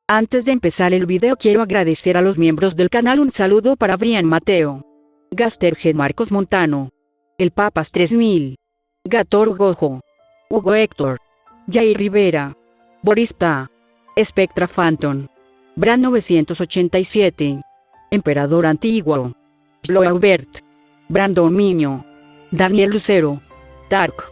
Antes de empezar el video quiero agradecer a los miembros del canal. Un saludo para Brian Mateo, Gasterhead Marcos Montano, El Papas 3000, Gator Gojo, Hugo Héctor, Jair Rivera, Boris Pa, Spectra Phantom, Bran 987, Emperador Antiguo, Sloaubert, Brandon Miño, Daniel Lucero, Tark,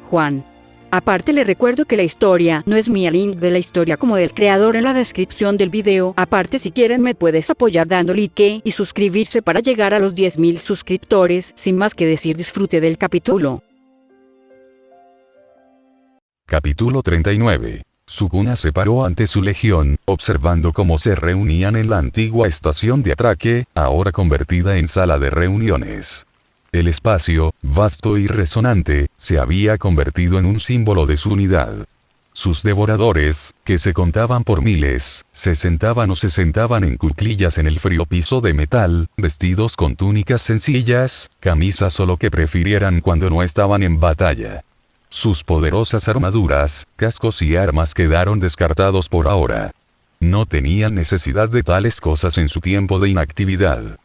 Juan. Aparte le recuerdo que la historia no es mía, link de la historia como del creador en la descripción del video. Aparte, si quieren me puedes apoyar dando like y suscribirse para llegar a los 10.000 suscriptores. Sin más que decir, disfrute del capítulo. Capítulo 39. Sukuna se paró ante su legión, observando cómo se reunían en la antigua estación de atraque, ahora convertida en sala de reuniones. El espacio, vasto y resonante, se había convertido en un símbolo de su unidad. Sus devoradores, que se contaban por miles, se sentaban en cuclillas en el frío piso de metal, vestidos con túnicas sencillas, camisas o lo que prefirieran cuando no estaban en batalla. Sus poderosas armaduras, cascos y armas quedaron descartados por ahora. No tenían necesidad de tales cosas en su tiempo de inactividad.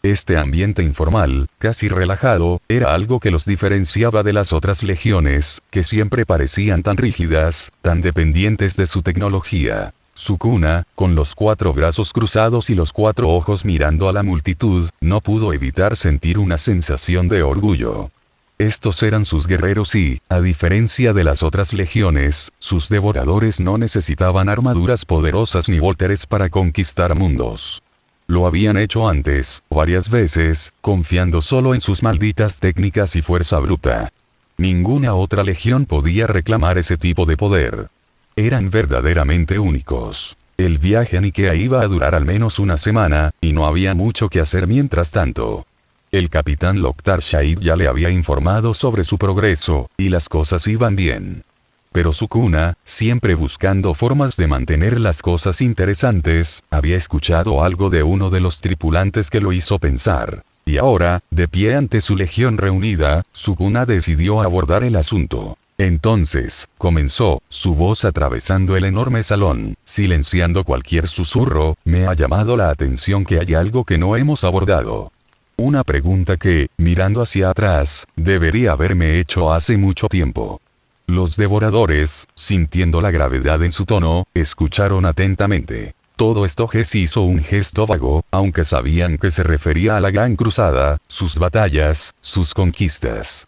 Este ambiente informal, casi relajado, era algo que los diferenciaba de las otras legiones, que siempre parecían tan rígidas, tan dependientes de su tecnología. Sukuna, con los 4 brazos cruzados y los 4 ojos mirando a la multitud, no pudo evitar sentir una sensación de orgullo. Estos eran sus guerreros y, a diferencia de las otras legiones, sus devoradores no necesitaban armaduras poderosas ni vólteres para conquistar mundos. Lo habían hecho antes, varias veces, confiando solo en sus malditas técnicas y fuerza bruta. Ninguna otra legión podía reclamar ese tipo de poder. Eran verdaderamente únicos. El viaje a Nikea iba a durar al menos una semana, y no había mucho que hacer mientras tanto. El capitán Loktar Shahid ya le había informado sobre su progreso, y las cosas iban bien. Pero Sukuna, siempre buscando formas de mantener las cosas interesantes, había escuchado algo de uno de los tripulantes que lo hizo pensar. Y ahora, de pie ante su legión reunida, Sukuna decidió abordar el asunto. Entonces, comenzó, su voz atravesando el enorme salón, silenciando cualquier susurro. Me ha llamado la atención que hay algo que no hemos abordado. Una pregunta que, mirando hacia atrás, debería haberme hecho hace mucho tiempo. Los devoradores, sintiendo la gravedad en su tono, escucharon atentamente. Todo esto hizo un gesto vago, aunque sabían que se refería a la Gran Cruzada, sus batallas, sus conquistas.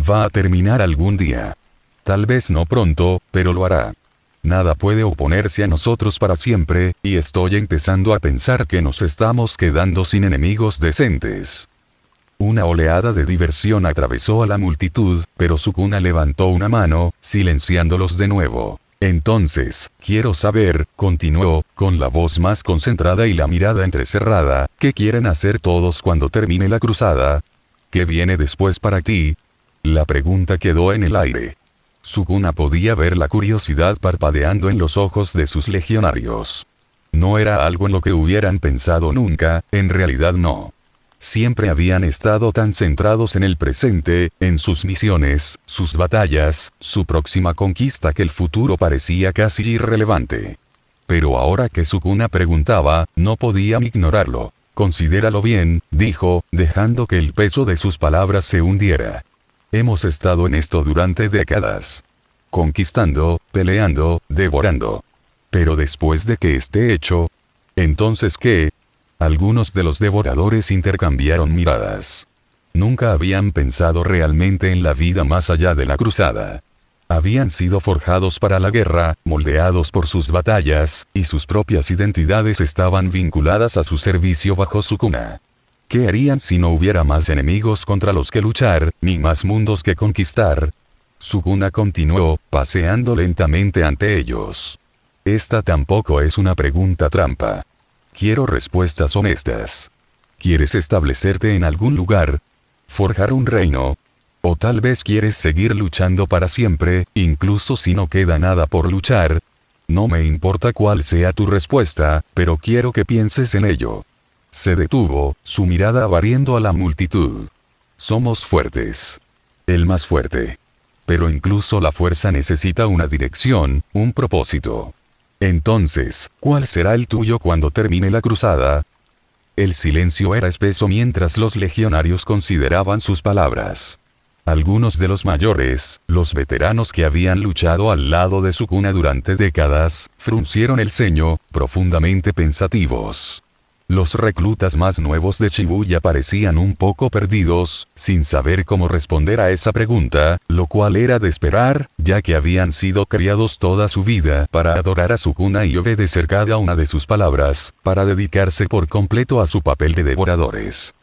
Va a terminar algún día. Tal vez no pronto, pero lo hará. Nada puede oponerse a nosotros para siempre, y estoy empezando a pensar que nos estamos quedando sin enemigos decentes. Una oleada de diversión atravesó a la multitud, pero Sukuna levantó una mano, silenciándolos de nuevo. Entonces, quiero saber, continuó, con la voz más concentrada y la mirada entrecerrada, ¿qué quieren hacer todos cuando termine la cruzada? ¿Qué viene después para ti? La pregunta quedó en el aire. Sukuna podía ver la curiosidad parpadeando en los ojos de sus legionarios. No era algo en lo que hubieran pensado nunca, en realidad no. Siempre habían estado tan centrados en el presente, en sus misiones, sus batallas, su próxima conquista que el futuro parecía casi irrelevante. Pero ahora que Sukuna preguntaba, no podían ignorarlo. Considéralo bien, dijo, dejando que el peso de sus palabras se hundiera. Hemos estado en esto durante décadas. Conquistando, peleando, devorando. Pero después de que esté hecho, ¿entonces qué? Algunos de los devoradores intercambiaron miradas. Nunca habían pensado realmente en la vida más allá de la cruzada. Habían sido forjados para la guerra, moldeados por sus batallas, y sus propias identidades estaban vinculadas a su servicio bajo Sukuna. ¿Qué harían si no hubiera más enemigos contra los que luchar, ni más mundos que conquistar? Sukuna continuó, paseando lentamente ante ellos. Esta tampoco es una pregunta trampa. Quiero respuestas honestas. ¿Quieres establecerte en algún lugar? ¿Forjar un reino? ¿O tal vez quieres seguir luchando para siempre, incluso si no queda nada por luchar? No me importa cuál sea tu respuesta, pero quiero que pienses en ello. Se detuvo, su mirada barriendo a la multitud. Somos fuertes. El más fuerte. Pero incluso la fuerza necesita una dirección, un propósito. Entonces, ¿cuál será el tuyo cuando termine la cruzada? El silencio era espeso mientras los legionarios consideraban sus palabras. Algunos de los mayores, los veteranos que habían luchado al lado de Sukuna durante décadas, fruncieron el ceño, profundamente pensativos. Los reclutas más nuevos de Shibuya parecían un poco perdidos, sin saber cómo responder a esa pregunta, lo cual era de esperar, ya que habían sido criados toda su vida para adorar a Sukuna y obedecer cada una de sus palabras, para dedicarse por completo a su papel de devoradores.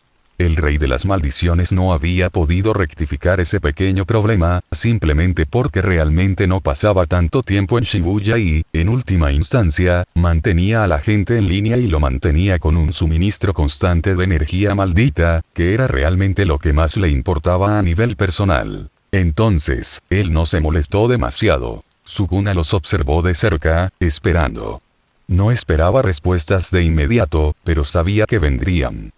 El rey de las maldiciones no había podido rectificar ese pequeño problema, simplemente porque realmente no pasaba tanto tiempo en Shibuya y, en última instancia, mantenía a la gente en línea y lo mantenía con un suministro constante de energía maldita, que era realmente lo que más le importaba a nivel personal. Entonces, él no se molestó demasiado. Sukuna los observó de cerca, esperando. No esperaba respuestas de inmediato, pero sabía que vendrían.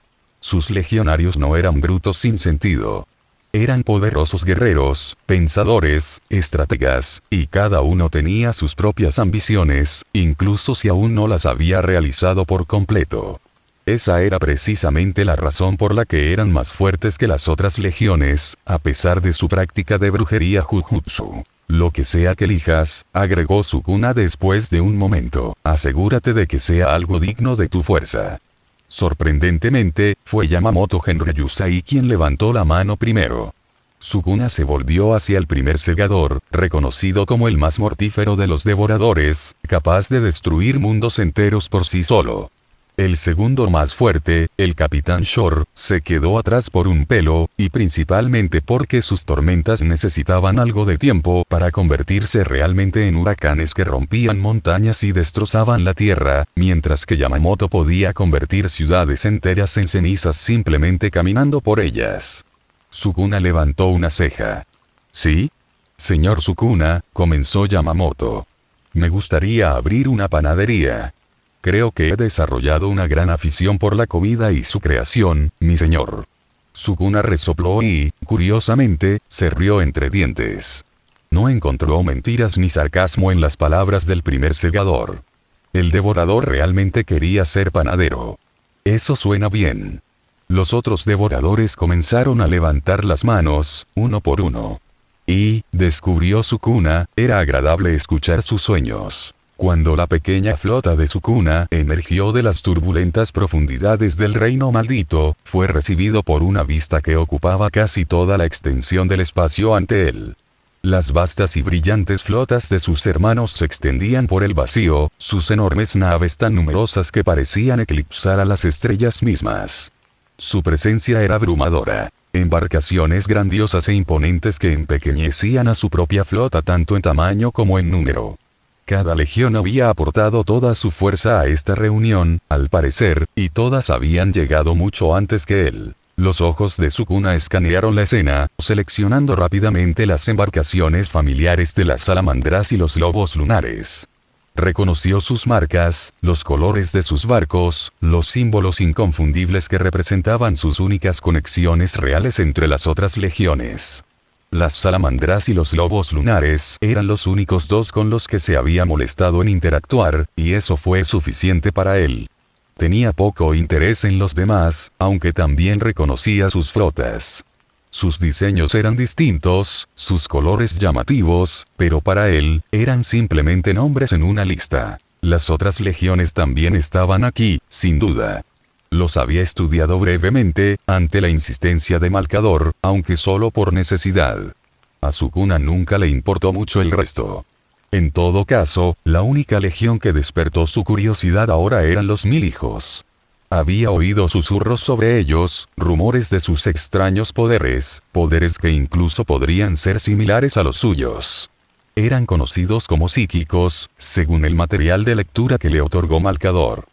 Sus legionarios no eran brutos sin sentido. Eran poderosos guerreros, pensadores, estrategas, y cada uno tenía sus propias ambiciones, incluso si aún no las había realizado por completo. Esa era precisamente la razón por la que eran más fuertes que las otras legiones, a pesar de su práctica de brujería Jujutsu. Lo que sea que elijas, agregó Sukuna después de un momento, asegúrate de que sea algo digno de tu fuerza. Sorprendentemente, fue Yamamoto Genryusai quien levantó la mano primero. Sukuna se volvió hacia el primer segador, reconocido como el más mortífero de los devoradores, capaz de destruir mundos enteros por sí solo. El segundo más fuerte, el Capitán Shore, se quedó atrás por un pelo, y principalmente porque sus tormentas necesitaban algo de tiempo para convertirse realmente en huracanes que rompían montañas y destrozaban la tierra, mientras que Yamamoto podía convertir ciudades enteras en cenizas simplemente caminando por ellas. Sukuna levantó una ceja. ¿Sí? Señor Sukuna, comenzó Yamamoto. Me gustaría abrir una panadería. Creo que he desarrollado una gran afición por la comida y su creación, mi señor. Sukuna resopló y, curiosamente, se rió entre dientes. No encontró mentiras ni sarcasmo en las palabras del primer segador. El devorador realmente quería ser panadero. Eso suena bien. Los otros devoradores comenzaron a levantar las manos, uno por uno. Y, descubrió Sukuna, era agradable escuchar sus sueños. Cuando la pequeña flota de Sukuna emergió de las turbulentas profundidades del reino maldito, fue recibido por una vista que ocupaba casi toda la extensión del espacio ante él. Las vastas y brillantes flotas de sus hermanos se extendían por el vacío, sus enormes naves tan numerosas que parecían eclipsar a las estrellas mismas. Su presencia era abrumadora. Embarcaciones grandiosas e imponentes que empequeñecían a su propia flota tanto en tamaño como en número. Cada legión había aportado toda su fuerza a esta reunión, al parecer, y todas habían llegado mucho antes que él. Los ojos de Sukuna escanearon la escena, seleccionando rápidamente las embarcaciones familiares de las salamandras y los lobos lunares. Reconoció sus marcas, los colores de sus barcos, los símbolos inconfundibles que representaban sus únicas conexiones reales entre las otras legiones. Las salamandras y los lobos lunares eran los únicos dos con los que se había molestado en interactuar, y eso fue suficiente para él. Tenía poco interés en los demás, aunque también reconocía sus flotas. Sus diseños eran distintos, sus colores llamativos, pero para él, eran simplemente nombres en una lista. Las otras legiones también estaban aquí, sin duda. Los había estudiado brevemente, ante la insistencia de Malcador, aunque solo por necesidad. A Sukuna nunca le importó mucho el resto. En todo caso, la única legión que despertó su curiosidad ahora eran los 1000 hijos. Había oído susurros sobre ellos, rumores de sus extraños poderes, poderes que incluso podrían ser similares a los suyos. Eran conocidos como psíquicos, según el material de lectura que le otorgó Malcador.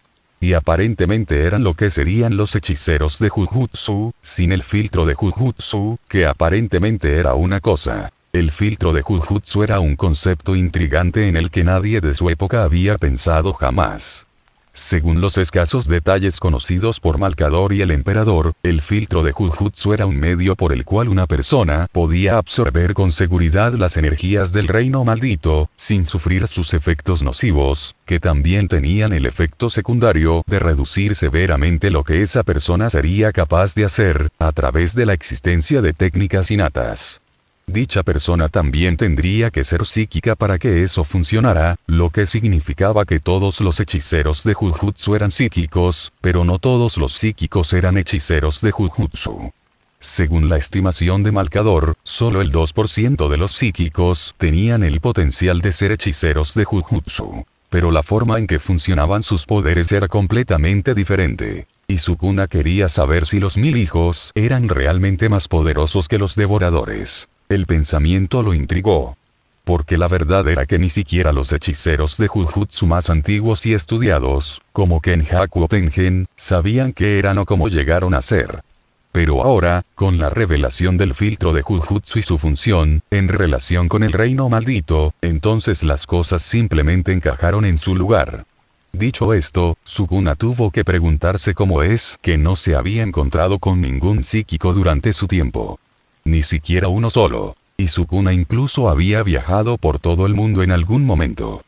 Y aparentemente eran lo que serían los hechiceros de Jujutsu, sin el filtro de Jujutsu, que aparentemente era una cosa. El filtro de Jujutsu era un concepto intrigante en el que nadie de su época había pensado jamás. Según los escasos detalles conocidos por Malcador y el emperador, el filtro de Jujutsu era un medio por el cual una persona podía absorber con seguridad las energías del reino maldito, sin sufrir sus efectos nocivos, que también tenían el efecto secundario de reducir severamente lo que esa persona sería capaz de hacer, a través de la existencia de técnicas innatas. Dicha persona también tendría que ser psíquica para que eso funcionara, lo que significaba que todos los hechiceros de Jujutsu eran psíquicos, pero no todos los psíquicos eran hechiceros de Jujutsu. Según la estimación de Malcador, solo el 2% de los psíquicos tenían el potencial de ser hechiceros de Jujutsu. Pero la forma en que funcionaban sus poderes era completamente diferente. Y Sukuna quería saber si los 1000 hijos eran realmente más poderosos que los devoradores. El pensamiento lo intrigó. Porque la verdad era que ni siquiera los hechiceros de Jujutsu más antiguos y estudiados, como Kenjaku o Tengen, sabían qué eran o cómo llegaron a ser. Pero ahora, con la revelación del filtro de Jujutsu y su función, en relación con el reino maldito, entonces las cosas simplemente encajaron en su lugar. Dicho esto, Sukuna tuvo que preguntarse cómo es que no se había encontrado con ningún psíquico durante su tiempo. Ni siquiera uno solo. Y Sukuna incluso había viajado por todo el mundo en algún momento.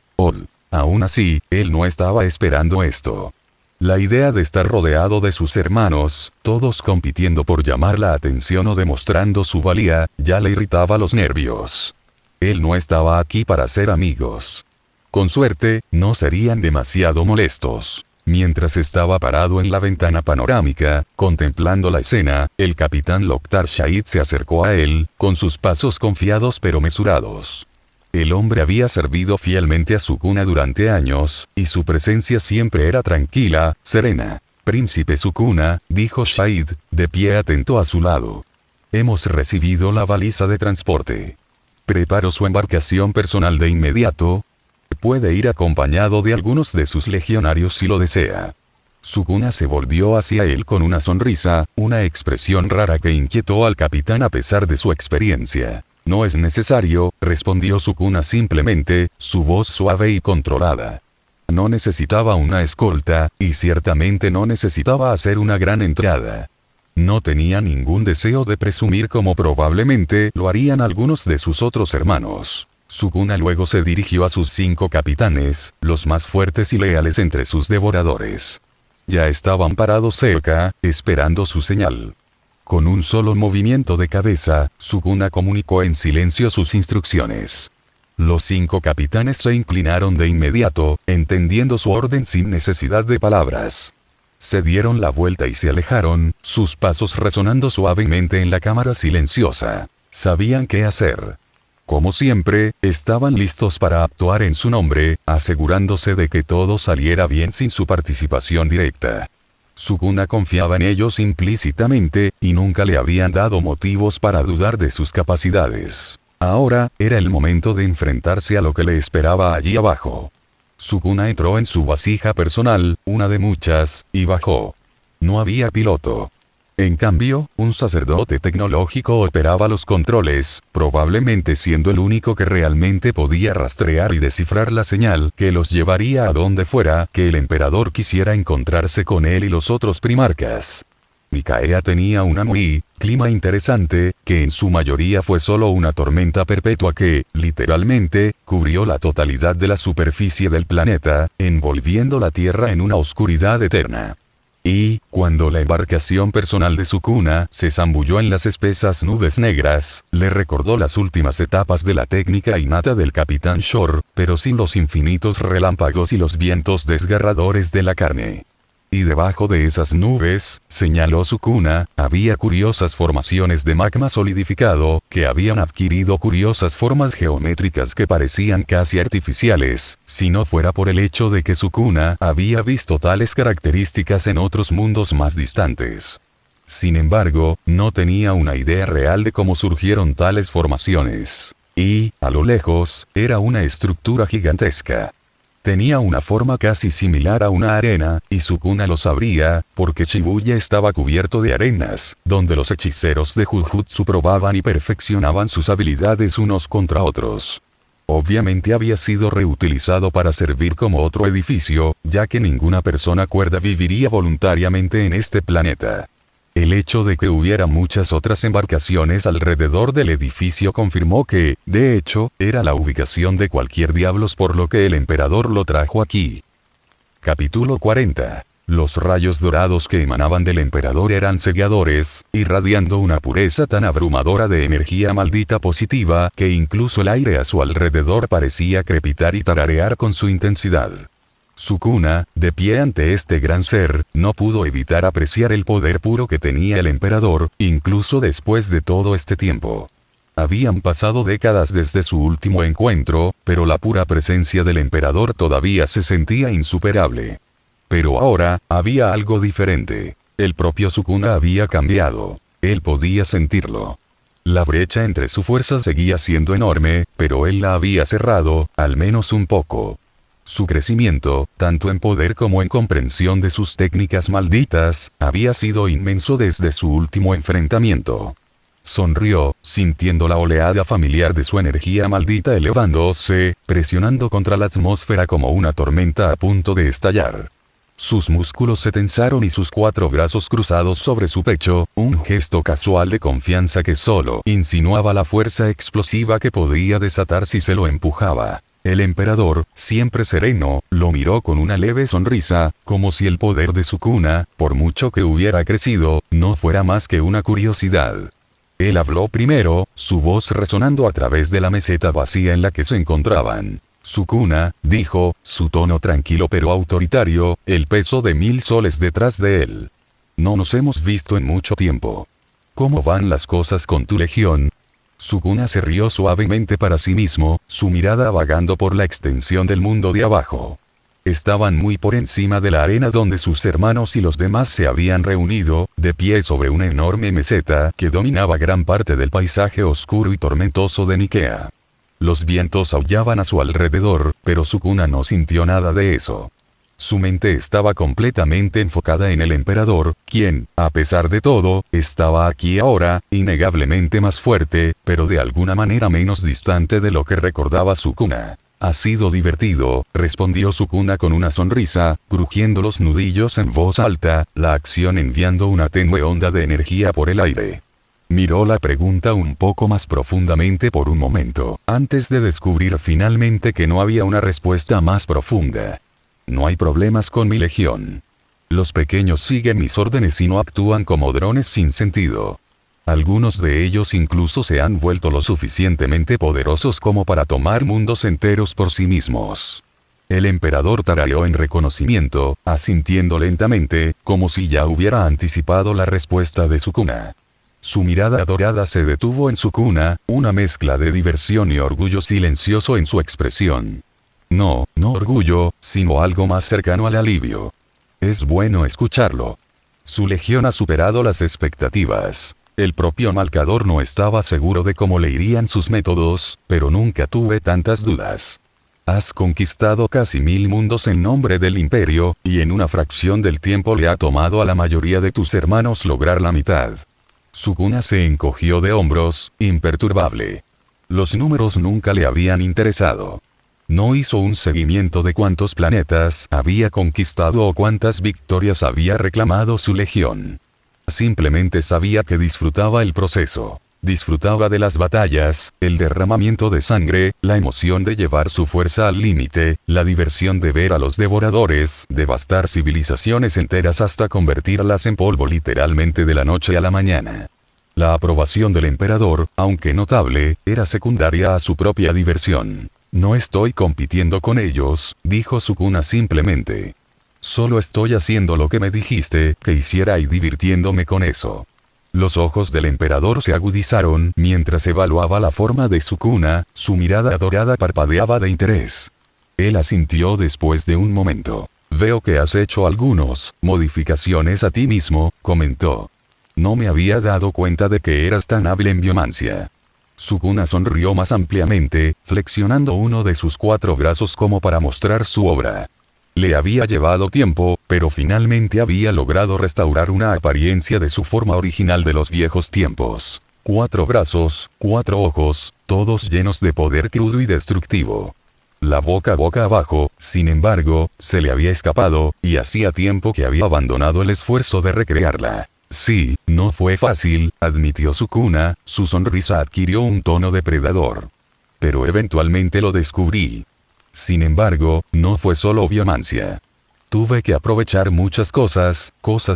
Aún así, él no estaba esperando esto. La idea de estar rodeado de sus hermanos, todos compitiendo por llamar la atención o demostrando su valía, ya le irritaba los nervios. Él no estaba aquí para ser amigos. Con suerte, no serían demasiado molestos. Mientras estaba parado en la ventana panorámica, contemplando la escena, el capitán Loktar Shahid se acercó a él, con sus pasos confiados pero mesurados. El hombre había servido fielmente a Sukuna durante años, y su presencia siempre era tranquila, serena. Príncipe Sukuna, dijo Shahid, de pie atento a su lado. Hemos recibido la baliza de transporte. Preparó su embarcación personal de inmediato. Puede ir acompañado de algunos de sus legionarios si lo desea. Sukuna se volvió hacia él con una sonrisa, una expresión rara que inquietó al capitán a pesar de su experiencia. No es necesario, respondió Sukuna simplemente, su voz suave y controlada. No necesitaba una escolta, y ciertamente no necesitaba hacer una gran entrada. No tenía ningún deseo de presumir como probablemente lo harían algunos de sus otros hermanos. Sukuna luego se dirigió a sus 5 capitanes, los más fuertes y leales entre sus devoradores. Ya estaban parados cerca, esperando su señal. Con un solo movimiento de cabeza, Sukuna comunicó en silencio sus instrucciones. Los 5 capitanes se inclinaron de inmediato, entendiendo su orden sin necesidad de palabras. Se dieron la vuelta y se alejaron, sus pasos resonando suavemente en la cámara silenciosa. Sabían qué hacer. Como siempre, estaban listos para actuar en su nombre, asegurándose de que todo saliera bien sin su participación directa. Sukuna confiaba en ellos implícitamente, y nunca le habían dado motivos para dudar de sus capacidades. Ahora, era el momento de enfrentarse a lo que le esperaba allí abajo. Sukuna entró en su vasija personal, una de muchas, y bajó. No había piloto. En cambio, un sacerdote tecnológico operaba los controles, probablemente siendo el único que realmente podía rastrear y descifrar la señal que los llevaría a donde fuera que el emperador quisiera encontrarse con él y los otros primarcas. Mikaea tenía una clima interesante, que en su mayoría fue solo una tormenta perpetua que, literalmente, cubrió la totalidad de la superficie del planeta, envolviendo la Tierra en una oscuridad eterna. Y, cuando la embarcación personal de Sukuna se zambulló en las espesas nubes negras, le recordó las últimas etapas de la técnica innata del Capitán Shore, pero sin los infinitos relámpagos y los vientos desgarradores de la carne. Y debajo de esas nubes, señaló Sukuna, había curiosas formaciones de magma solidificado, que habían adquirido curiosas formas geométricas que parecían casi artificiales, si no fuera por el hecho de que Sukuna había visto tales características en otros mundos más distantes. Sin embargo, no tenía una idea real de cómo surgieron tales formaciones. Y, a lo lejos, era una estructura gigantesca. Tenía una forma casi similar a una arena, y Sukuna lo sabría, porque Shibuya estaba cubierto de arenas, donde los hechiceros de Jujutsu probaban y perfeccionaban sus habilidades unos contra otros. Obviamente había sido reutilizado para servir como otro edificio, ya que ninguna persona cuerda viviría voluntariamente en este planeta. El hecho de que hubiera muchas otras embarcaciones alrededor del edificio confirmó que, de hecho, era la ubicación de cualquier diablos, por lo que el emperador lo trajo aquí. Capítulo 40. Los rayos dorados que emanaban del emperador eran cegadores, irradiando una pureza tan abrumadora de energía maldita positiva que incluso el aire a su alrededor parecía crepitar y tararear con su intensidad. Sukuna, de pie ante este gran ser, no pudo evitar apreciar el poder puro que tenía el emperador, incluso después de todo este tiempo. Habían pasado décadas desde su último encuentro, pero la pura presencia del emperador todavía se sentía insuperable. Pero ahora, había algo diferente. El propio Sukuna había cambiado. Él podía sentirlo. La brecha entre su fuerza seguía siendo enorme, pero él la había cerrado, al menos un poco. Su crecimiento, tanto en poder como en comprensión de sus técnicas malditas, había sido inmenso desde su último enfrentamiento. Sonrió, sintiendo la oleada familiar de su energía maldita elevándose, presionando contra la atmósfera como una tormenta a punto de estallar. Sus músculos se tensaron y sus 4 brazos cruzados sobre su pecho, un gesto casual de confianza que solo insinuaba la fuerza explosiva que podría desatar si se lo empujaba. El emperador, siempre sereno, lo miró con una leve sonrisa, como si el poder de Sukuna, por mucho que hubiera crecido, no fuera más que una curiosidad. Él habló primero, su voz resonando a través de la meseta vacía en la que se encontraban. Sukuna, dijo, su tono tranquilo pero autoritario, el peso de 1000 soles detrás de él. No nos hemos visto en mucho tiempo. ¿Cómo van las cosas con tu legión? Sukuna se rió suavemente para sí mismo, su mirada vagando por la extensión del mundo de abajo. Estaban muy por encima de la arena donde sus hermanos y los demás se habían reunido, de pie sobre una enorme meseta que dominaba gran parte del paisaje oscuro y tormentoso de Nikea. Los vientos aullaban a su alrededor, pero Sukuna no sintió nada de eso. Su mente estaba completamente enfocada en el emperador, quien, a pesar de todo, estaba aquí ahora, innegablemente más fuerte, pero de alguna manera menos distante de lo que recordaba Sukuna. Ha sido divertido, respondió Sukuna con una sonrisa, crujiendo los nudillos en voz alta, la acción enviando una tenue onda de energía por el aire. Miró la pregunta un poco más profundamente por un momento, antes de descubrir finalmente que no había una respuesta más profunda. No hay problemas con mi legión. Los pequeños siguen mis órdenes y no actúan como drones sin sentido. Algunos de ellos incluso se han vuelto lo suficientemente poderosos como para tomar mundos enteros por sí mismos. El emperador tarareó en reconocimiento, asintiendo lentamente, como si ya hubiera anticipado la respuesta de Sukuna. Su mirada dorada se detuvo en Sukuna, una mezcla de diversión y orgullo silencioso en su expresión. No orgullo, sino algo más cercano al alivio. Es bueno escucharlo. Su legión ha superado las expectativas. El propio Malcador no estaba seguro de cómo le irían sus métodos, pero nunca tuve tantas dudas. Has conquistado casi 1000 mundos en nombre del imperio, y en una fracción del tiempo le ha tomado a la mayoría de tus hermanos lograr la mitad. Sukuna se encogió de hombros, imperturbable. Los números nunca le habían interesado. No hizo un seguimiento de cuántos planetas había conquistado o cuántas victorias había reclamado su legión. Simplemente sabía que disfrutaba el proceso. Disfrutaba de las batallas, el derramamiento de sangre, la emoción de llevar su fuerza al límite, la diversión de ver a los devoradores devastar civilizaciones enteras hasta convertirlas en polvo literalmente de la noche a la mañana. La aprobación del emperador, aunque notable, era secundaria a su propia diversión. No estoy compitiendo con ellos, dijo Sukuna simplemente. Solo estoy haciendo lo que me dijiste que hiciera y divirtiéndome con eso. Los ojos del emperador se agudizaron mientras evaluaba la forma de Sukuna, su mirada dorada parpadeaba de interés. Él asintió después de un momento. Veo que has hecho algunas modificaciones a ti mismo, comentó. No me había dado cuenta de que eras tan hábil en biomancia. Sukuna sonrió más ampliamente, flexionando uno de sus 4 brazos como para mostrar su obra. Le había llevado tiempo, pero finalmente había logrado restaurar una apariencia de su forma original de los viejos tiempos. 4 brazos, 4 ojos, todos llenos de poder crudo y destructivo. La boca abajo, sin embargo, se le había escapado, y hacía tiempo que había abandonado el esfuerzo de recrearla. Sí, no fue fácil, admitió Sukuna, su sonrisa adquirió un tono depredador. Pero eventualmente lo descubrí. Sin embargo, no fue solo biomancia. Tuve que aprovechar muchas cosas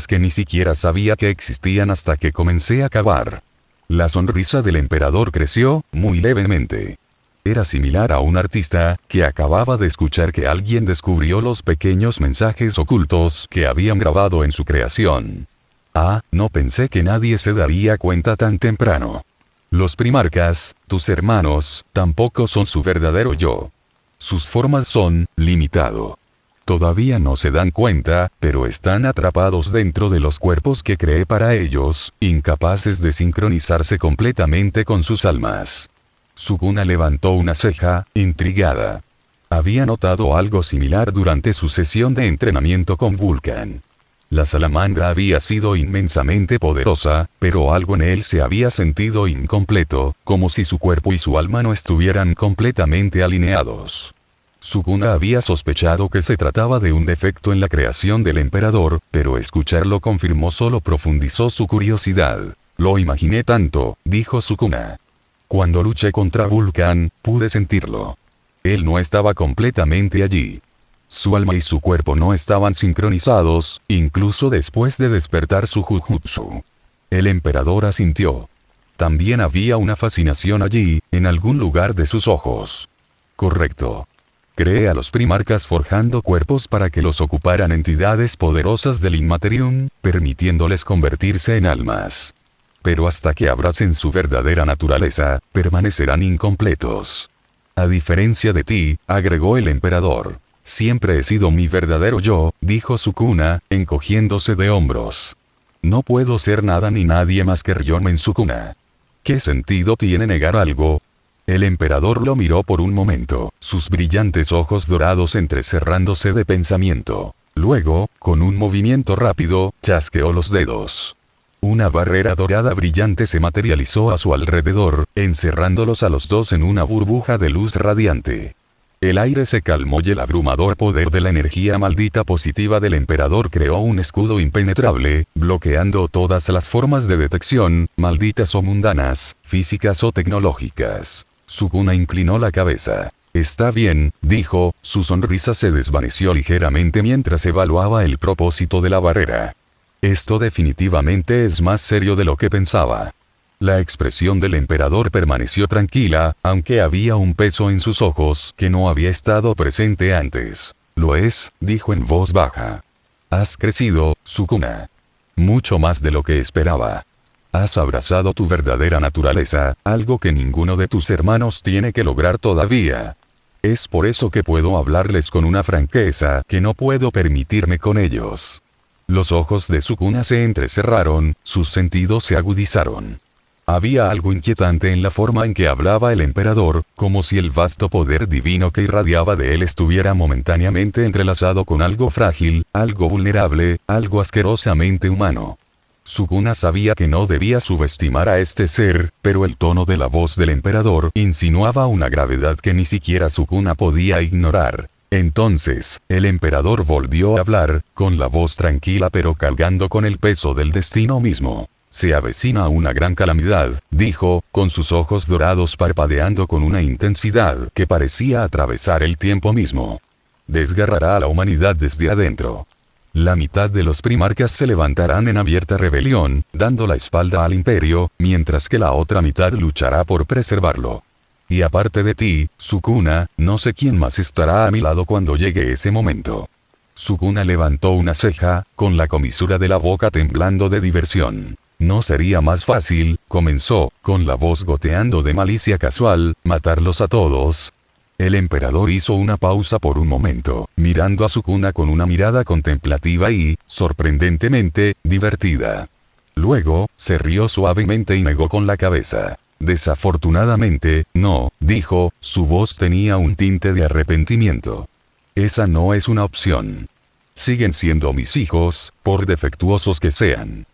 que ni siquiera sabía que existían hasta que comencé a cavar. La sonrisa del emperador creció, muy levemente. Era similar a un artista, que acababa de escuchar que alguien descubrió los pequeños mensajes ocultos que habían grabado en su creación. Ah, no pensé que nadie se daría cuenta tan temprano. Los primarcas, tus hermanos, tampoco son su verdadero yo. Sus formas son, limitado. Todavía no se dan cuenta, pero están atrapados dentro de los cuerpos que creé para ellos, incapaces de sincronizarse completamente con sus almas. Sukuna levantó una ceja, intrigada. Había notado algo similar durante su sesión de entrenamiento con Vulcan. La salamandra había sido inmensamente poderosa, pero algo en él se había sentido incompleto, como si su cuerpo y su alma no estuvieran completamente alineados. Sukuna había sospechado que se trataba de un defecto en la creación del emperador, pero escucharlo confirmó solo profundizó su curiosidad. Lo imaginé tanto, dijo Sukuna. Cuando luché contra Vulcan, pude sentirlo. Él no estaba completamente allí. Su alma y su cuerpo no estaban sincronizados, incluso después de despertar su Jujutsu. El emperador asintió. También había una fascinación allí, en algún lugar de sus ojos. Correcto. Creé a los primarcas forjando cuerpos para que los ocuparan entidades poderosas del Inmaterium, permitiéndoles convertirse en almas. Pero hasta que abracen su verdadera naturaleza, permanecerán incompletos. A diferencia de ti, agregó el emperador. Siempre he sido mi verdadero yo, dijo Sukuna, encogiéndose de hombros. No puedo ser nada ni nadie más que Ryomen Sukuna. ¿Qué sentido tiene negar algo? El emperador lo miró por un momento, sus brillantes ojos dorados entrecerrándose de pensamiento. Luego, con un movimiento rápido, chasqueó los dedos. Una barrera dorada brillante se materializó a su alrededor, encerrándolos a los dos en una burbuja de luz radiante. El aire se calmó y el abrumador poder de la energía maldita positiva del emperador creó un escudo impenetrable, bloqueando todas las formas de detección, malditas o mundanas, físicas o tecnológicas. Sukuna inclinó la cabeza. Está bien, dijo, su sonrisa se desvaneció ligeramente mientras evaluaba el propósito de la barrera. Esto definitivamente es más serio de lo que pensaba. La expresión del emperador permaneció tranquila, aunque había un peso en sus ojos que no había estado presente antes. Lo es, dijo en voz baja. Has crecido, Sukuna. Mucho más de lo que esperaba. Has abrazado tu verdadera naturaleza, algo que ninguno de tus hermanos tiene que lograr todavía. Es por eso que puedo hablarles con una franqueza que no puedo permitirme con ellos. Los ojos de Sukuna se entrecerraron, sus sentidos se agudizaron. Había algo inquietante en la forma en que hablaba el emperador, como si el vasto poder divino que irradiaba de él estuviera momentáneamente entrelazado con algo frágil, algo vulnerable, algo asquerosamente humano. Sukuna sabía que no debía subestimar a este ser, pero el tono de la voz del emperador insinuaba una gravedad que ni siquiera Sukuna podía ignorar. Entonces, el emperador volvió a hablar, con la voz tranquila pero cargando con el peso del destino mismo. Se avecina una gran calamidad, dijo, con sus ojos dorados parpadeando con una intensidad que parecía atravesar el tiempo mismo. Desgarrará a la humanidad desde adentro. La mitad de los primarcas se levantarán en abierta rebelión, dando la espalda al imperio, mientras que la otra mitad luchará por preservarlo. Y aparte de ti, Sukuna, no sé quién más estará a mi lado cuando llegue ese momento. Sukuna levantó una ceja, con la comisura de la boca temblando de diversión. ¿No sería más fácil, comenzó, con la voz goteando de malicia casual, matarlos a todos? El emperador hizo una pausa por un momento, mirando a Sukuna con una mirada contemplativa y, sorprendentemente, divertida. Luego, se rió suavemente y negó con la cabeza. Desafortunadamente, no, dijo, su voz tenía un tinte de arrepentimiento. Esa no es una opción. Siguen siendo mis hijos, por defectuosos que sean.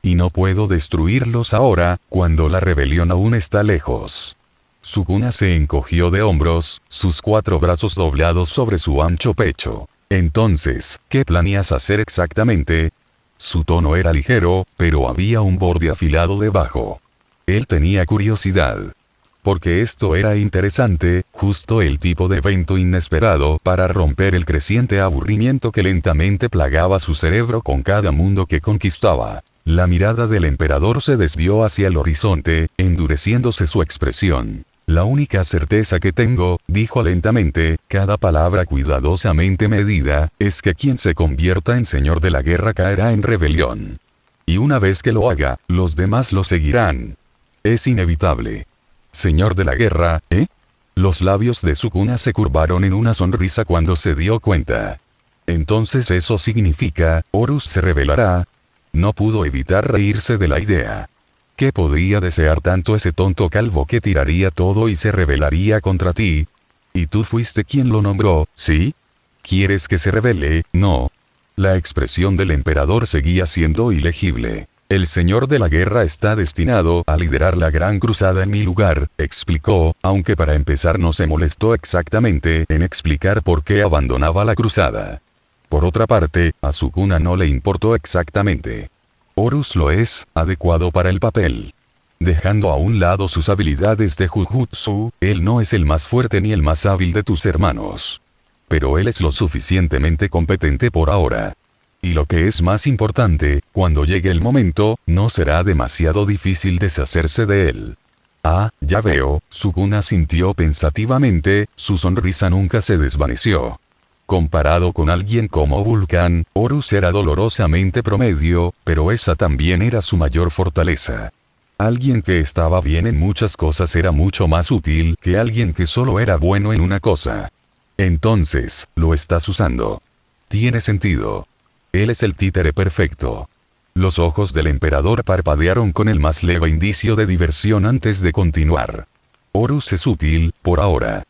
y no puedo destruirlos ahora, cuando la rebelión aún está lejos. Sukuna se encogió de hombros, sus 4 brazos doblados sobre su ancho pecho. Entonces, ¿qué planeas hacer exactamente? Su tono era ligero, pero había un borde afilado debajo. Él tenía curiosidad. Porque esto era interesante, justo el tipo de evento inesperado para romper el creciente aburrimiento que lentamente plagaba su cerebro con cada mundo que conquistaba. La mirada del emperador se desvió hacia el horizonte, endureciéndose su expresión. La única certeza que tengo, dijo lentamente, cada palabra cuidadosamente medida, es que quien se convierta en señor de la guerra caerá en rebelión. Y una vez que lo haga, los demás lo seguirán. Es inevitable. Señor de la guerra, ¿eh? Los labios de Sukuna se curvaron en una sonrisa cuando se dio cuenta. Entonces eso significa, Horus se rebelará. No pudo evitar reírse de la idea. ¿Qué podría desear tanto ese tonto calvo que tiraría todo y se rebelaría contra ti? Y tú fuiste quien lo nombró, ¿sí? ¿Quieres que se rebele? No. La expresión del emperador seguía siendo ilegible. El señor de la guerra está destinado a liderar la gran cruzada en mi lugar, explicó, aunque para empezar no se molestó exactamente en explicar por qué abandonaba la cruzada. Por otra parte, a Sukuna no le importó exactamente. Horus lo es, adecuado para el papel. Dejando a un lado sus habilidades de Jujutsu, él no es el más fuerte ni el más hábil de tus hermanos. Pero él es lo suficientemente competente por ahora. Y lo que es más importante, cuando llegue el momento, no será demasiado difícil deshacerse de él. Ah, ya veo, Sukuna sintió pensativamente, su sonrisa nunca se desvaneció. Comparado con alguien como Vulcan, Horus era dolorosamente promedio, pero esa también era su mayor fortaleza. Alguien que estaba bien en muchas cosas era mucho más útil que alguien que solo era bueno en una cosa. Entonces, lo estás usando. Tiene sentido. Él es el títere perfecto. Los ojos del emperador parpadearon con el más leve indicio de diversión antes de continuar. Horus es útil, por ahora.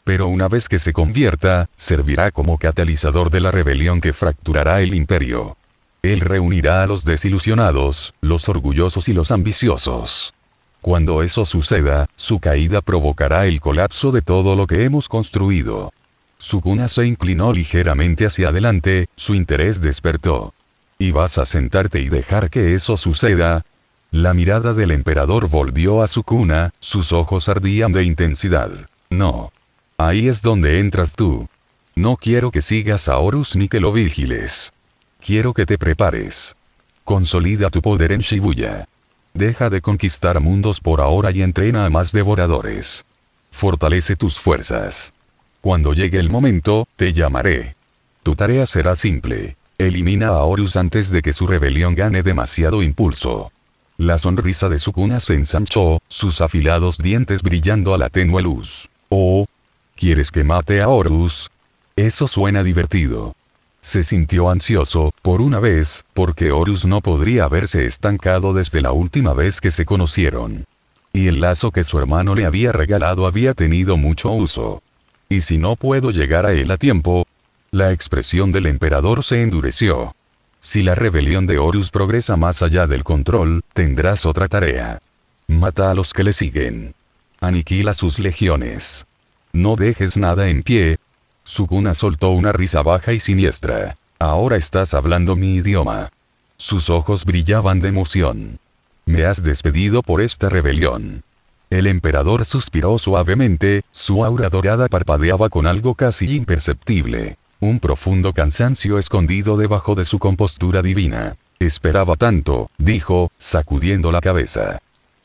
Pero una vez que se convierta, servirá como catalizador de la rebelión que fracturará el imperio. Él reunirá a los desilusionados, los orgullosos y los ambiciosos. Cuando eso suceda, su caída provocará el colapso de todo lo que hemos construido. Sukuna se inclinó ligeramente hacia adelante, su interés despertó. ¿Y vas a sentarte y dejar que eso suceda? La mirada del emperador volvió a Sukuna, sus ojos ardían de intensidad. No. Ahí es donde entras tú. No quiero que sigas a Horus ni que lo vigiles. Quiero que te prepares. Consolida tu poder en Shibuya. Deja de conquistar mundos por ahora y entrena a más devoradores. Fortalece tus fuerzas. Cuando llegue el momento, te llamaré. Tu tarea será simple. Elimina a Horus antes de que su rebelión gane demasiado impulso. La sonrisa de Sukuna se ensanchó, sus afilados dientes brillando a la tenue luz. Oh, ¿quieres que mate a Horus? Eso suena divertido. Se sintió ansioso, por una vez, porque Horus no podría haberse estancado desde la última vez que se conocieron. Y el lazo que su hermano le había regalado había tenido mucho uso. ¿Y si no puedo llegar a él a tiempo? La expresión del emperador se endureció. Si la rebelión de Horus progresa más allá del control, tendrás otra tarea. Mata a los que le siguen. Aniquila sus legiones. No dejes nada en pie. Sukuna soltó una risa baja y siniestra. Ahora estás hablando mi idioma. Sus ojos brillaban de emoción. Me has despedido por esta rebelión. El emperador suspiró suavemente, su aura dorada parpadeaba con algo casi imperceptible. Un profundo cansancio escondido debajo de su compostura divina. Esperaba tanto, dijo, sacudiendo la cabeza.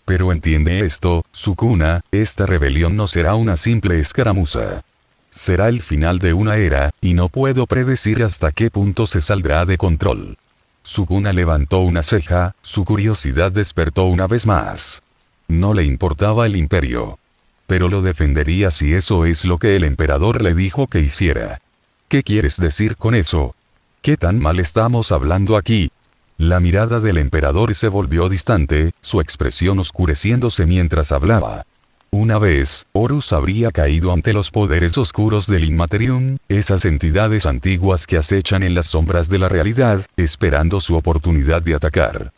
Pero entiende esto, Sukuna, esta rebelión no será una simple escaramuza. Será el final de una era, y no puedo predecir hasta qué punto se saldrá de control. Sukuna levantó una ceja, su curiosidad despertó una vez más. No le importaba el imperio. Pero lo defendería si eso es lo que el emperador le dijo que hiciera. ¿Qué quieres decir con eso? ¿Qué tan mal estamos hablando aquí? La mirada del emperador se volvió distante, su expresión oscureciéndose mientras hablaba. Una vez, Horus habría caído ante los poderes oscuros del Inmaterium, esas entidades antiguas que acechan en las sombras de la realidad, esperando su oportunidad de atacar.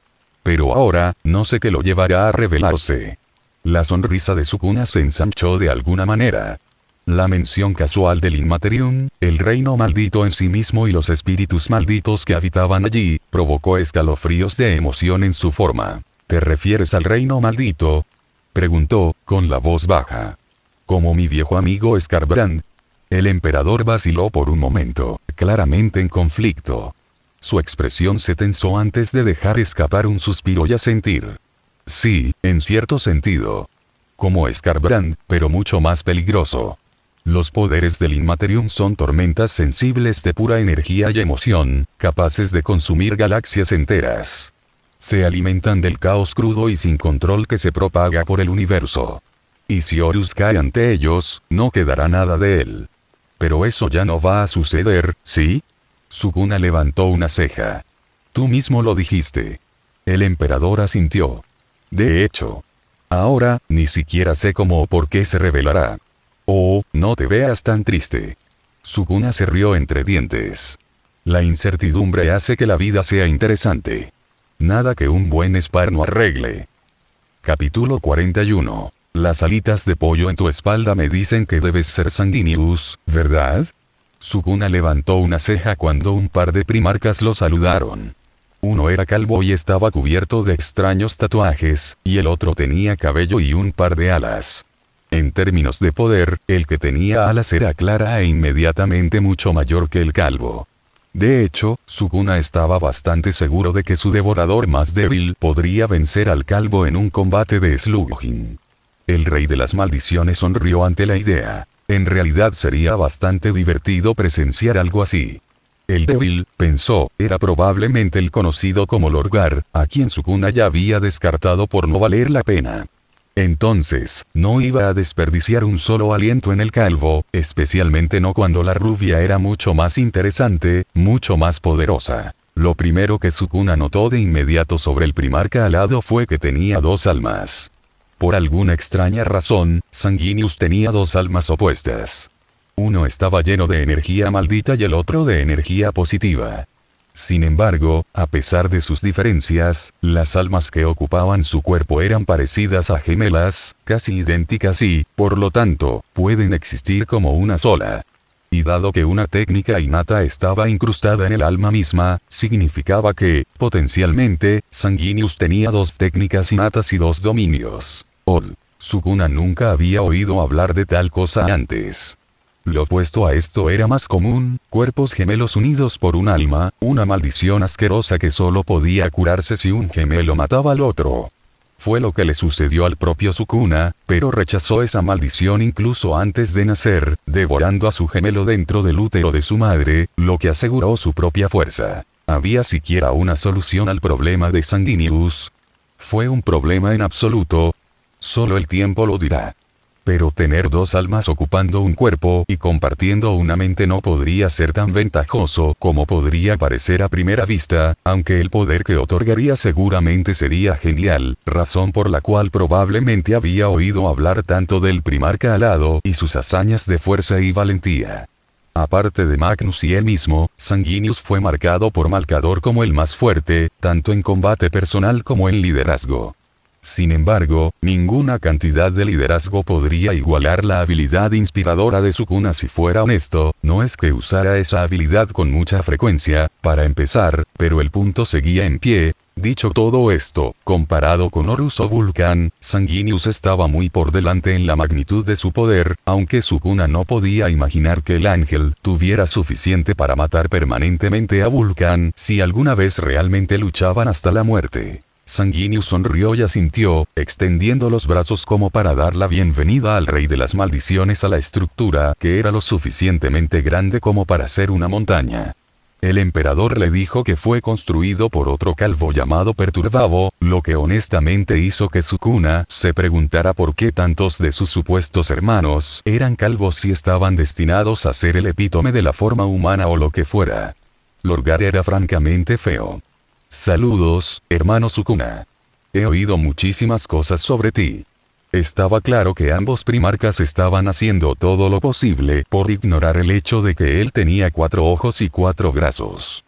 Pero ahora, no sé qué lo llevará a revelarse. La sonrisa de Sukuna se ensanchó de alguna manera. La mención casual del Inmaterium, el reino maldito en sí mismo y los espíritus malditos que habitaban allí, provocó escalofríos de emoción en su forma. ¿Te refieres al reino maldito?, preguntó, con la voz baja. Como mi viejo amigo Skarbrand. El emperador vaciló por un momento, claramente en conflicto. Su expresión se tensó antes de dejar escapar un suspiro y asentir. Sí, en cierto sentido. Como Skarbrand, pero mucho más peligroso. Los poderes del Inmaterium son tormentas sensibles de pura energía y emoción, capaces de consumir galaxias enteras. Se alimentan del caos crudo y sin control que se propaga por el universo. Y si Horus cae ante ellos, no quedará nada de él. Pero eso ya no va a suceder, ¿sí? Sukuna levantó una ceja. Tú mismo lo dijiste. El emperador asintió. De hecho. Ahora, ni siquiera sé cómo o por qué se revelará. Oh, no te veas tan triste. Sukuna se rió entre dientes. La incertidumbre hace que la vida sea interesante. Nada que un buen spar no arregle. Capítulo 41. Las alitas de pollo en tu espalda me dicen que debes ser sanguíneus, ¿verdad? Sukuna levantó una ceja cuando un par de primarcas lo saludaron. Uno era calvo y estaba cubierto de extraños tatuajes, y el otro tenía cabello y un par de alas. En términos de poder, el que tenía alas era clara e inmediatamente mucho mayor que el calvo. De hecho, Sukuna estaba bastante seguro de que su devorador más débil podría vencer al calvo en un combate de slugging. El rey de las maldiciones sonrió ante la idea. En realidad sería bastante divertido presenciar algo así. El débil, pensó, era probablemente el conocido como Lorgar, a quien Sukuna ya había descartado por no valer la pena. Entonces, no iba a desperdiciar un solo aliento en el calvo, especialmente no cuando la rubia era mucho más interesante, mucho más poderosa. Lo primero que Sukuna notó de inmediato sobre el primarca alado fue que tenía dos almas. Por alguna extraña razón, Sanguinius tenía dos almas opuestas. Uno estaba lleno de energía maldita y el otro de energía positiva. Sin embargo, a pesar de sus diferencias, las almas que ocupaban su cuerpo eran parecidas a gemelas, casi idénticas y, por lo tanto, pueden existir como una sola. Y dado que una técnica innata estaba incrustada en el alma misma, significaba que, potencialmente, Sanguinius tenía dos técnicas innatas y dos dominios. Sukuna nunca había oído hablar de tal cosa antes. Lo opuesto a esto era más común, cuerpos gemelos unidos por un alma, una maldición asquerosa que solo podía curarse si un gemelo mataba al otro. Fue lo que le sucedió al propio Sukuna, pero rechazó esa maldición incluso antes de nacer, devorando a su gemelo dentro del útero de su madre, lo que aseguró su propia fuerza. ¿Había siquiera una solución al problema de Sanguinius? ¿Fue un problema en absoluto? Solo el tiempo lo dirá. Pero tener dos almas ocupando un cuerpo y compartiendo una mente no podría ser tan ventajoso como podría parecer a primera vista, aunque el poder que otorgaría seguramente sería genial, razón por la cual probablemente había oído hablar tanto del primarca alado y sus hazañas de fuerza y valentía. Aparte de Magnus y él mismo, Sanguinius fue marcado por Malcador como el más fuerte, tanto en combate personal como en liderazgo. Sin embargo, ninguna cantidad de liderazgo podría igualar la habilidad inspiradora de Sukuna. Si fuera honesto, no es que usara esa habilidad con mucha frecuencia, para empezar, pero el punto seguía en pie. Dicho todo esto, comparado con Horus o Vulcan, Sanguinius estaba muy por delante en la magnitud de su poder, aunque Sukuna no podía imaginar que el ángel tuviera suficiente para matar permanentemente a Vulcan si alguna vez realmente luchaban hasta la muerte. Sanguinius sonrió y asintió, extendiendo los brazos como para dar la bienvenida al rey de las maldiciones a la estructura que era lo suficientemente grande como para ser una montaña. El emperador le dijo que fue construido por otro calvo llamado Perturbavo, lo que honestamente hizo que Sukuna se preguntara por qué tantos de sus supuestos hermanos eran calvos y estaban destinados a ser el epítome de la forma humana o lo que fuera. Lorgar era francamente feo. Saludos, hermano Sukuna. He oído muchísimas cosas sobre ti. Estaba claro que ambos primarcas estaban haciendo todo lo posible por ignorar el hecho de que él tenía 4 ojos y 4 brazos.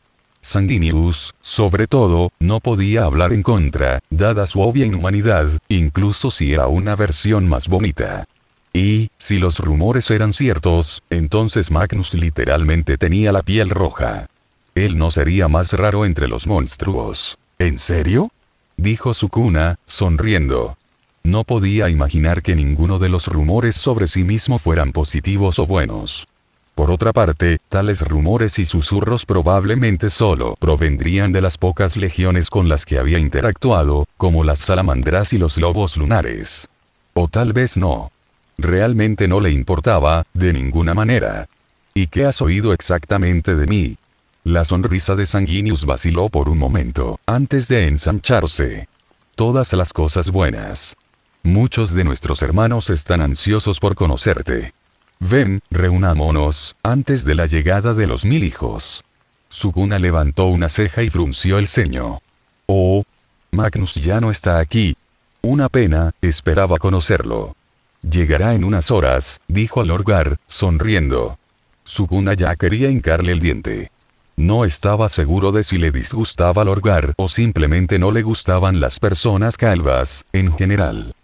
Sanguinius, sobre todo, no podía hablar en contra, dada su obvia inhumanidad, incluso si era una versión más bonita. Y, si los rumores eran ciertos, entonces Magnus literalmente tenía la piel roja. Él no sería más raro entre los monstruos. ¿En serio?, dijo Sukuna, sonriendo. No podía imaginar que ninguno de los rumores sobre sí mismo fueran positivos o buenos. Por otra parte, tales rumores y susurros probablemente solo provendrían de las pocas legiones con las que había interactuado, como las salamandras y los lobos lunares. O tal vez no. Realmente no le importaba, de ninguna manera. ¿Y qué has oído exactamente de mí? La sonrisa de Sanguinius vaciló por un momento, antes de ensancharse. Todas las cosas buenas. Muchos de nuestros hermanos están ansiosos por conocerte. Ven, reunámonos, antes de la llegada de los 1000 hijos. Sukuna levantó una ceja y frunció el ceño. Oh, Magnus ya no está aquí. Una pena, esperaba conocerlo. Llegará en unas horas, dijo Lorgar, sonriendo. Sukuna ya quería hincarle el diente. No estaba seguro de si le disgustaba Lorgar o simplemente no le gustaban las personas calvas, en general.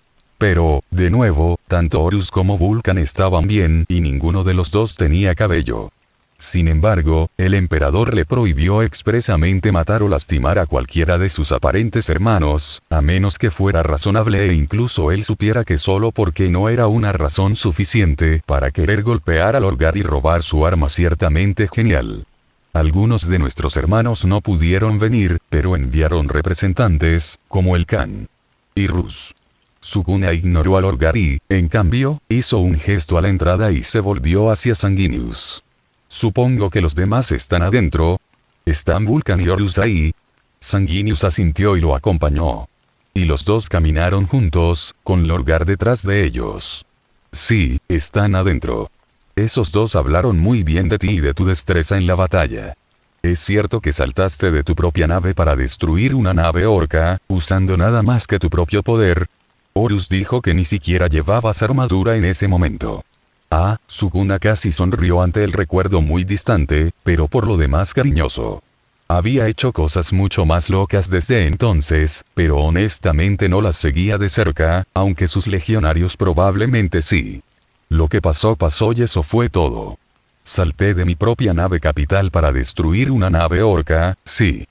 Pero, de nuevo, tanto Horus como Vulcan estaban bien y ninguno de los dos tenía cabello. Sin embargo, el emperador le prohibió expresamente matar o lastimar a cualquiera de sus aparentes hermanos, a menos que fuera razonable e incluso él supiera que solo porque no era una razón suficiente para querer golpear a Lorgar y robar su arma ciertamente genial. Algunos de nuestros hermanos no pudieron venir, pero enviaron representantes, como el Khan y Rus. Sukuna ignoró a Lorgar y, en cambio, hizo un gesto a la entrada y se volvió hacia Sanguinius. Supongo que los demás están adentro. ¿Están Vulcan y Horus ahí? Sanguinius asintió y lo acompañó. Y los dos caminaron juntos, con Lorgar detrás de ellos. Sí, están adentro. Esos dos hablaron muy bien de ti y de tu destreza en la batalla. Es cierto que saltaste de tu propia nave para destruir una nave orca, usando nada más que tu propio poder. Horus dijo que ni siquiera llevabas armadura en ese momento. Ah, Sukuna casi sonrió ante el recuerdo muy distante, pero por lo demás cariñoso. Había hecho cosas mucho más locas desde entonces, pero honestamente no las seguía de cerca, aunque sus legionarios probablemente sí. Lo que pasó pasó y eso fue todo. Salté de mi propia nave capital para destruir una nave orca, sí.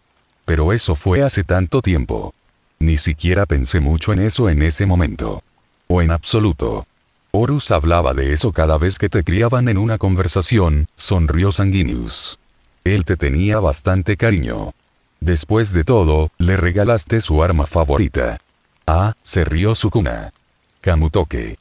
Pero eso fue hace tanto tiempo. Ni siquiera pensé mucho en eso en ese momento. O en absoluto. Horus hablaba de eso cada vez que te criaban en una conversación, sonrió Sanguinius. Él te tenía bastante cariño. Después de todo, le regalaste su arma favorita. Ah, se rió Sukuna. Kamutoke.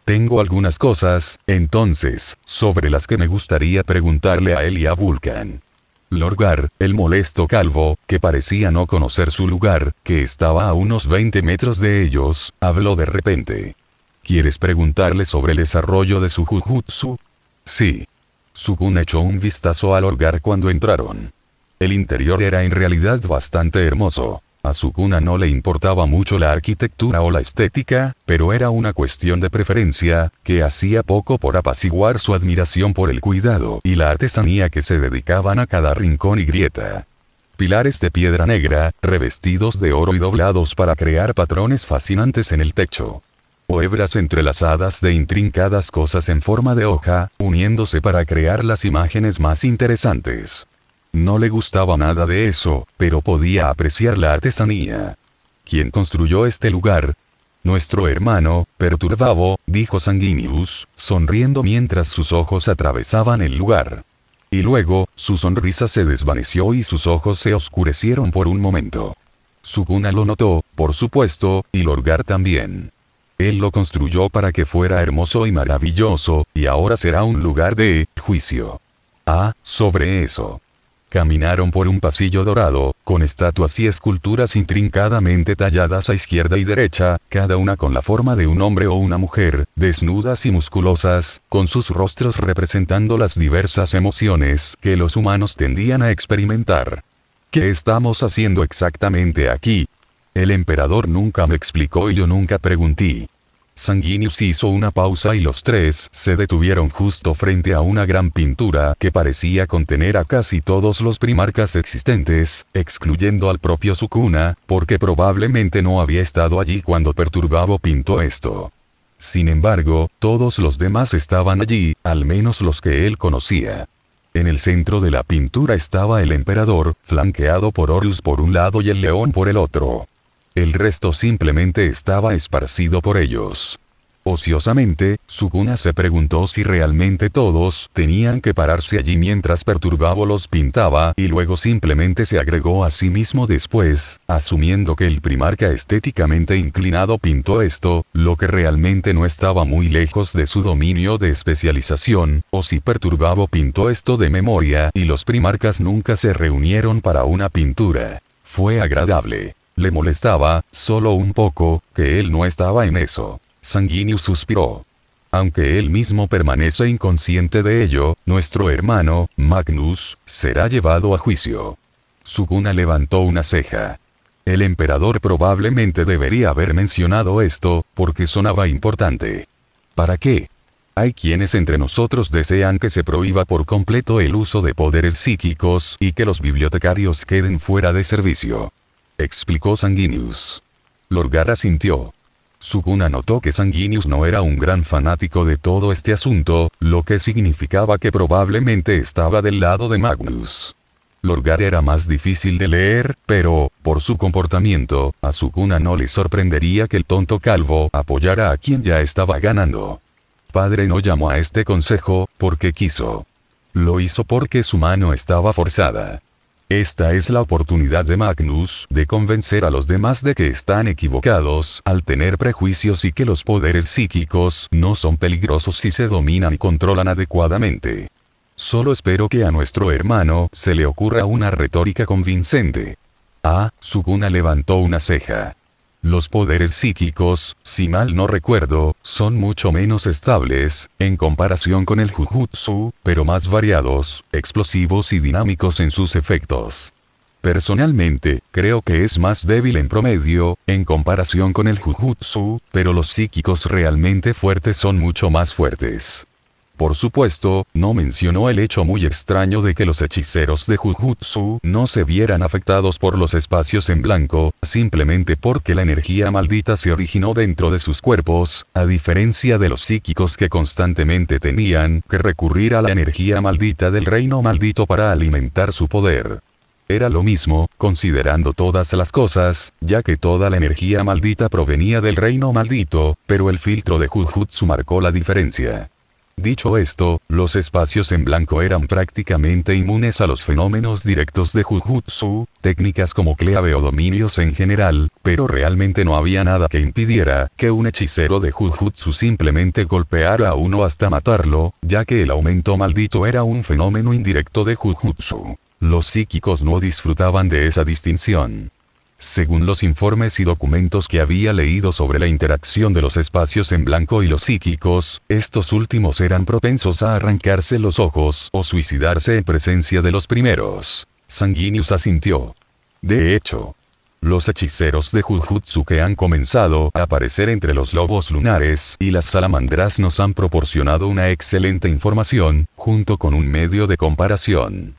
Tengo algunas cosas, entonces, sobre las que me gustaría preguntarle a él y a Vulcan. Lorgar, el molesto calvo, que parecía no conocer su lugar, que estaba a unos 20 metros de ellos, habló de repente. ¿Quieres preguntarle sobre el desarrollo de su Jujutsu? Sí. Sukuna echó un vistazo a Lorgar cuando entraron. El interior era en realidad bastante hermoso. A Sukuna no le importaba mucho la arquitectura o la estética, pero era una cuestión de preferencia, que hacía poco por apaciguar su admiración por el cuidado y la artesanía que se dedicaban a cada rincón y grieta. Pilares de piedra negra, revestidos de oro y doblados para crear patrones fascinantes en el techo. O hebras entrelazadas de intrincadas cosas en forma de hoja, uniéndose para crear las imágenes más interesantes. No le gustaba nada de eso, pero podía apreciar la artesanía. ¿Quién construyó este lugar? Nuestro hermano, Perturbavo, dijo Sanguinius, sonriendo mientras sus ojos atravesaban el lugar. Y luego, su sonrisa se desvaneció y sus ojos se oscurecieron por un momento. Sukuna lo notó, por supuesto, y Lorgar también. Él lo construyó para que fuera hermoso y maravilloso, y ahora será un lugar de juicio. Ah, sobre eso. Caminaron por un pasillo dorado, con estatuas y esculturas intrincadamente talladas a izquierda y derecha, cada una con la forma de un hombre o una mujer, desnudas y musculosas, con sus rostros representando las diversas emociones que los humanos tendían a experimentar. ¿Qué estamos haciendo exactamente aquí? El emperador nunca me explicó y yo nunca pregunté. Sanguinius hizo una pausa y los tres se detuvieron justo frente a una gran pintura que parecía contener a casi todos los primarcas existentes, excluyendo al propio Sukuna, porque probablemente no había estado allí cuando Perturbavo pintó esto. Sin embargo, todos los demás estaban allí, al menos los que él conocía. En el centro de la pintura estaba el emperador, flanqueado por Horus por un lado y el león por el otro. El resto simplemente estaba esparcido por ellos. Ociosamente, Sukuna se preguntó si realmente todos tenían que pararse allí mientras Perturbavo los pintaba y luego simplemente se agregó a sí mismo después, asumiendo que el primarca estéticamente inclinado pintó esto, lo que realmente no estaba muy lejos de su dominio de especialización, o si Perturbavo pintó esto de memoria y los primarcas nunca se reunieron para una pintura. Fue agradable. Le molestaba, solo un poco, que él no estaba en eso. Sanguinius suspiró. Aunque él mismo permanece inconsciente de ello, nuestro hermano, Magnus, será llevado a juicio. Sukuna levantó una ceja. El emperador probablemente debería haber mencionado esto, porque sonaba importante. ¿Para qué? Hay quienes entre nosotros desean que se prohíba por completo el uso de poderes psíquicos y que los bibliotecarios queden fuera de servicio. Explicó Sanguinius. Lorgar asintió. Sukuna notó que Sanguinius no era un gran fanático de todo este asunto, lo que significaba que probablemente estaba del lado de Magnus. Lorgar era más difícil de leer, pero, por su comportamiento, a Sukuna no le sorprendería que el tonto calvo apoyara a quien ya estaba ganando. Padre no llamó a este consejo, porque quiso. Lo hizo porque su mano estaba forzada. Esta es la oportunidad de Magnus de convencer a los demás de que están equivocados al tener prejuicios y que los poderes psíquicos no son peligrosos si se dominan y controlan adecuadamente. Solo espero que a nuestro hermano se le ocurra una retórica convincente. Sukuna levantó una ceja. Los poderes psíquicos, si mal no recuerdo, son mucho menos estables, en comparación con el Jujutsu, pero más variados, explosivos y dinámicos en sus efectos. Personalmente, creo que es más débil en promedio, en comparación con el Jujutsu, pero los psíquicos realmente fuertes son mucho más fuertes. Por supuesto, no mencionó el hecho muy extraño de que los hechiceros de Jujutsu no se vieran afectados por los espacios en blanco, simplemente porque la energía maldita se originó dentro de sus cuerpos, a diferencia de los psíquicos que constantemente tenían que recurrir a la energía maldita del reino maldito para alimentar su poder. Era lo mismo, considerando todas las cosas, ya que toda la energía maldita provenía del reino maldito, pero el filtro de Jujutsu marcó la diferencia. Dicho esto, los espacios en blanco eran prácticamente inmunes a los fenómenos directos de Jujutsu, técnicas como clave o dominios en general, pero realmente no había nada que impidiera que un hechicero de Jujutsu simplemente golpeara a uno hasta matarlo, ya que el aumento maldito era un fenómeno indirecto de Jujutsu. Los psíquicos no disfrutaban de esa distinción. Según los informes y documentos que había leído sobre la interacción de los espacios en blanco y los psíquicos, estos últimos eran propensos a arrancarse los ojos o suicidarse en presencia de los primeros. Sanguinius asintió. De hecho, los hechiceros de Jujutsu que han comenzado a aparecer entre los lobos lunares y las salamandras nos han proporcionado una excelente información, junto con un medio de comparación.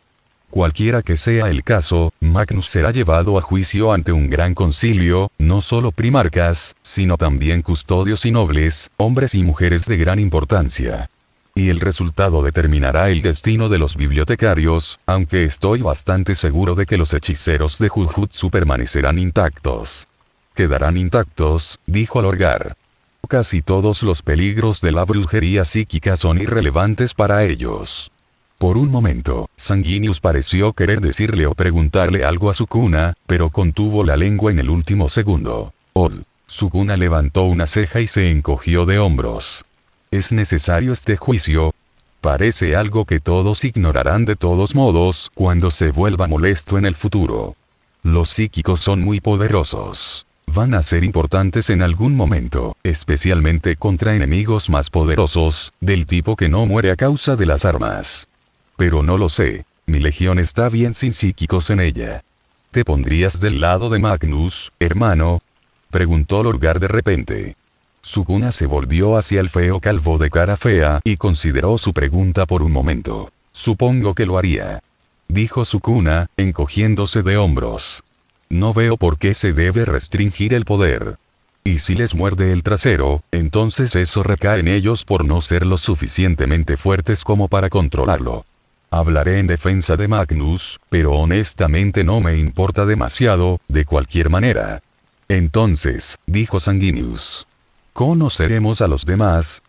Cualquiera que sea el caso, Magnus será llevado a juicio ante un gran concilio, no solo primarcas, sino también custodios y nobles, hombres y mujeres de gran importancia. Y el resultado determinará el destino de los bibliotecarios, aunque estoy bastante seguro de que los hechiceros de Jujutsu permanecerán intactos. Quedarán intactos, dijo Lorgar. Casi todos los peligros de la brujería psíquica son irrelevantes para ellos. Por un momento, Sanguinius pareció querer decirle o preguntarle algo a Sukuna, pero contuvo la lengua en el último segundo. Sukuna levantó una ceja y se encogió de hombros. ¿Es necesario este juicio? Parece algo que todos ignorarán de todos modos cuando se vuelva molesto en el futuro. Los psíquicos son muy poderosos. Van a ser importantes en algún momento, especialmente contra enemigos más poderosos, del tipo que no muere a causa de las armas. Pero no lo sé, mi legión está bien sin psíquicos en ella. ¿Te pondrías del lado de Magnus, hermano? Preguntó Lorgar de repente. Sukuna se volvió hacia el feo calvo de cara fea y consideró su pregunta por un momento. Supongo que lo haría, dijo Sukuna, encogiéndose de hombros. No veo por qué se debe restringir el poder. Y si les muerde el trasero, entonces eso recae en ellos por no ser lo suficientemente fuertes como para controlarlo. Hablaré en defensa de Magnus, pero honestamente no me importa demasiado, de cualquier manera. Entonces, dijo Sanguinius. Conoceremos a los demás,